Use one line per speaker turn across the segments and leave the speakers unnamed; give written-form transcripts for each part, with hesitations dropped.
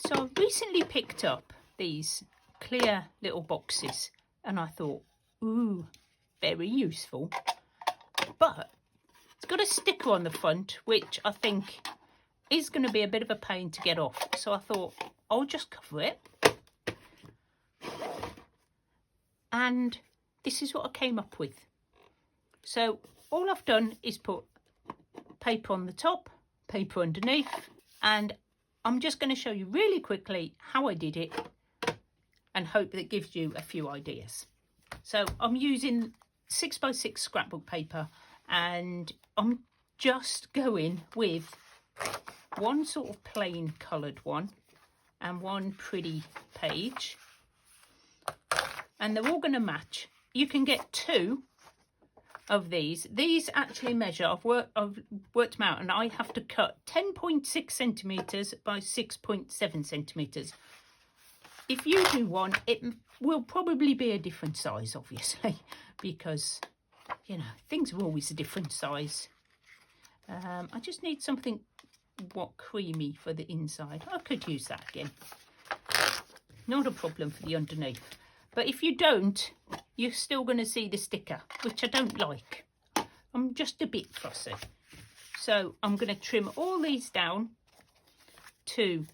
So I recently picked up these clear little boxes and I thought, ooh, very useful. But it's got a sticker on the front, which I think is going to be a bit of a pain to get off. So I thought, I'll just cover it. And this is what I came up with. So all I've done is put paper on the top, paper underneath, and I'm just going to show you really quickly how I did it and hope that gives you a few ideas. So I'm using 6x6 scrapbook paper and I'm just going with one sort of plain coloured one and one pretty page, and they're all going to match. You can get 2 of these. These actually measure, I've worked them out, and I have to cut 10.6 centimetres by 6.7 centimetres. If you do one, it will probably be a different size, obviously, because, you know, things are always a different size. I just need something creamy for the inside. I could use that again. Not a problem for the underneath. But if you don't, you're still going to see the sticker, which I don't like. I'm just a bit fussy. So I'm going to trim all these down to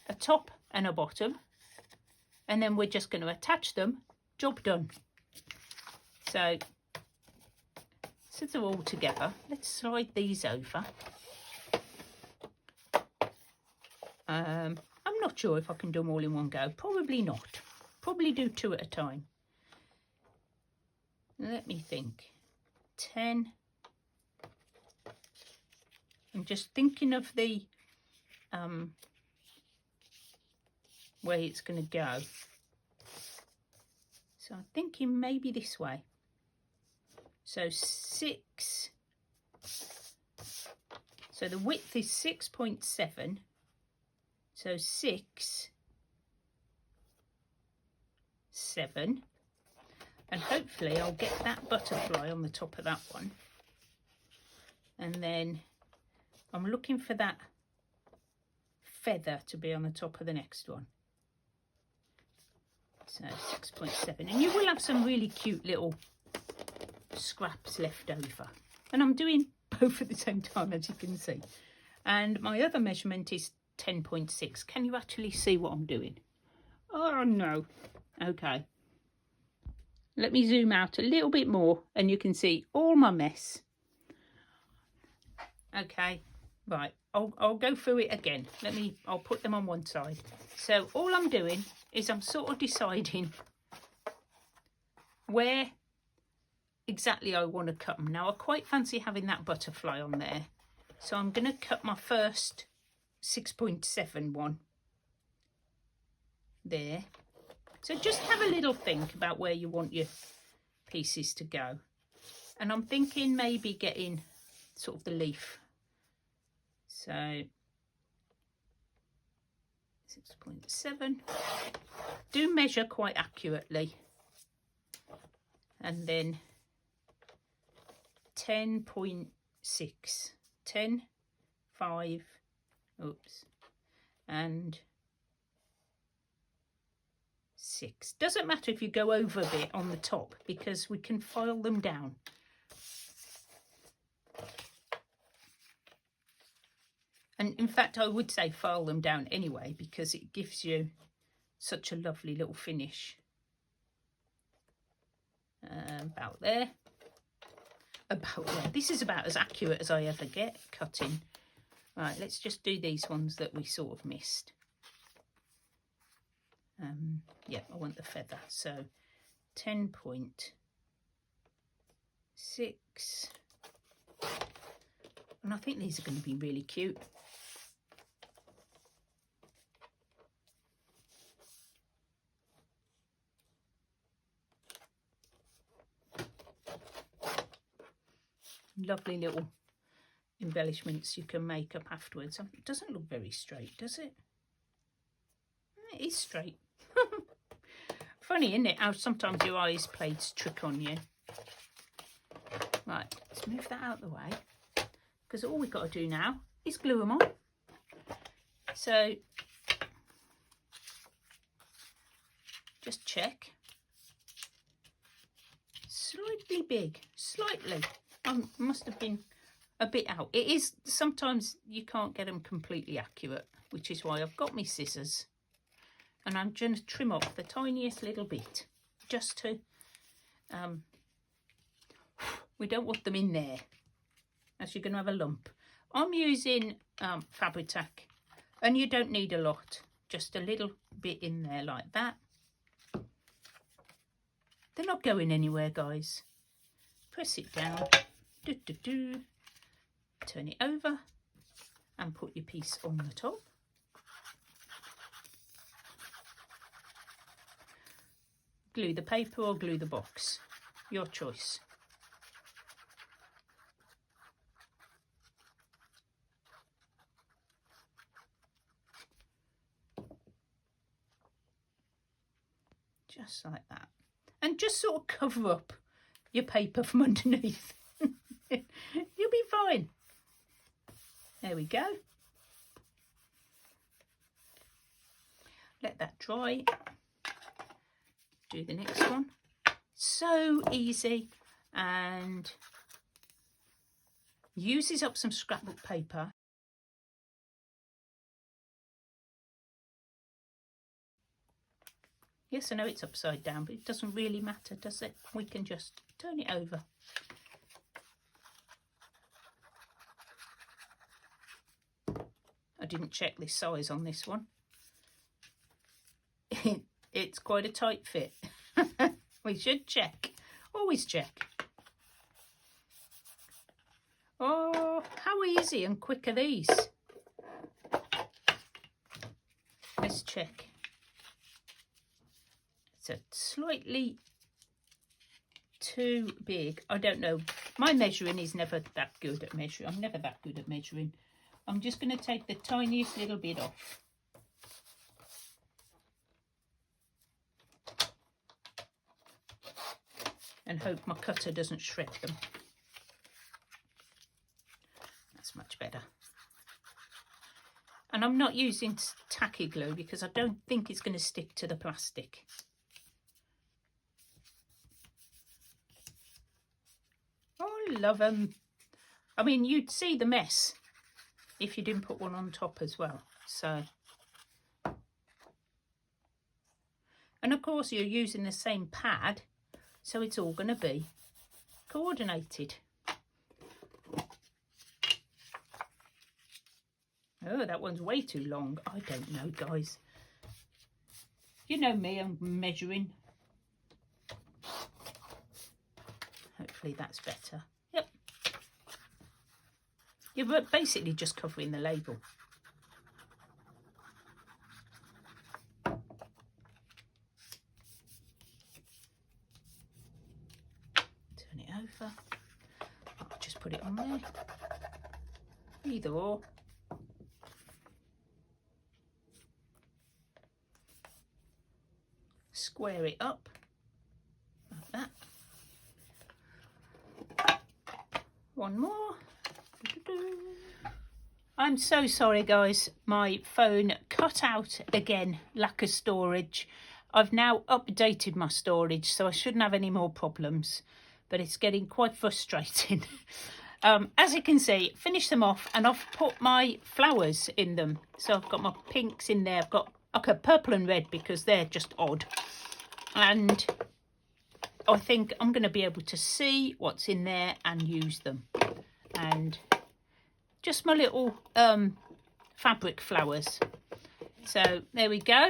a top and a bottom. And then we're just going to attach them. Job done. So they're all together, let's slide these over. I'm not sure if I can do them all in one go. Probably not. Probably do 2 at a time. Let me think. 10. I'm just thinking of the way it's going to go. So I'm thinking maybe this way. So 6. So the width is 6.7. So 6, 7, and hopefully I'll get that butterfly on the top of that one. And then I'm looking for that feather to be on the top of the next one. So 6.7, and you will have some really cute little scraps left over. And I'm doing both at the same time, as you can see. And my other measurement is 10.6. Can you actually see what I'm doing? Oh no. Okay, let me zoom out a little bit more and you can see all my mess. Okay, right, I'll go through it again. I'll put them on one side. So all I'm doing is I'm sort of deciding where exactly I want to cut them. Now I quite fancy having that butterfly on there, so I'm going to cut my first 6.7 one there. So just have a little think about where you want your pieces to go. And I'm thinking maybe getting sort of the leaf. So 6.7. Do measure quite accurately. And then 10.6. 10, 5, oops, and 6. Doesn't matter if you go over a bit on the top because we can file them down. And in fact, I would say file them down anyway because it gives you such a lovely little finish. About there. About there. This is about as accurate as I ever get cutting. Right, let's just do these ones that we sort of missed. Yeah, I want the feather. So 10.6. And I think these are going to be really cute. Lovely little embellishments you can make up afterwards. It doesn't look very straight, does it? It is straight. Funny, isn't it, how sometimes your eyes plates trick on you. Right, let's move that out of the way because all we've got to do now is glue them on. So Just check. Slightly big, slightly. I must have been a bit out. It is, sometimes you can't get them completely accurate, which is why I've got my scissors. And I'm going to trim off the tiniest little bit, just to, we don't want them in there, as you're going to have a lump. I'm using Fabri-Tac, and you don't need a lot, just a little bit in there like that. They're not going anywhere, guys. Press it down, turn it over, and put your piece on the top. Glue the paper or glue the box, your choice. Just like that. And just sort of cover up your paper from underneath. You'll be fine. There we go. Let that dry. Do the next one. So easy, and uses up some scrapbook paper. Yes, I know it's upside down, but it doesn't really matter, does it? We can just turn it over. I didn't check the size on this one. It's quite a tight fit. We should check. Always check. Oh, how easy and quick are these? Let's check. It's a slightly too big. I don't know. My measuring is never that good at measuring. I'm never that good at measuring. I'm just going to take the tiniest little bit off. And hope my cutter doesn't shred them. That's much better. And I'm not using tacky glue because I don't think it's going to stick to the plastic. Oh, I love them. I mean, you'd see the mess if you didn't put one on top as well. So, and of course you're using the same pad, so it's all going to be coordinated. Oh, that one's way too long. I don't know, guys. You know me, I'm measuring. Hopefully that's better. Yep. You're basically just covering the label. Turn it over. I'll just put it on there. Either or. Square it up like that. One more. I'm so sorry, guys. My phone cut out again. Lack of storage. I've now updated my storage, so I shouldn't have any more problems. But it's getting quite frustrating. As you can see, finish them off, and I've put my flowers in them. So I've got my pinks in there. I've got okay, purple and red because they're just odd. And I think I'm going to be able to see what's in there and use them. And just my little fabric flowers. So there we go.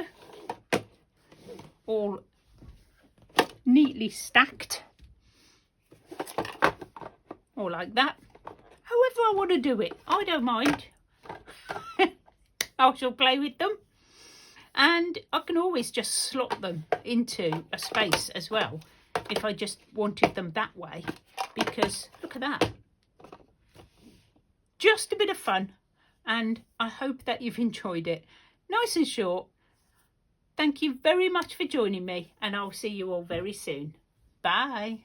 All neatly stacked. Or like that. However I want to do it. I don't mind. I shall play with them. And I can always just slot them into a space as well if I just wanted them that way, because look at that. Just a bit of fun, and I hope that you've enjoyed it. Nice and short. Thank you very much for joining me, and I'll see you all very soon. Bye.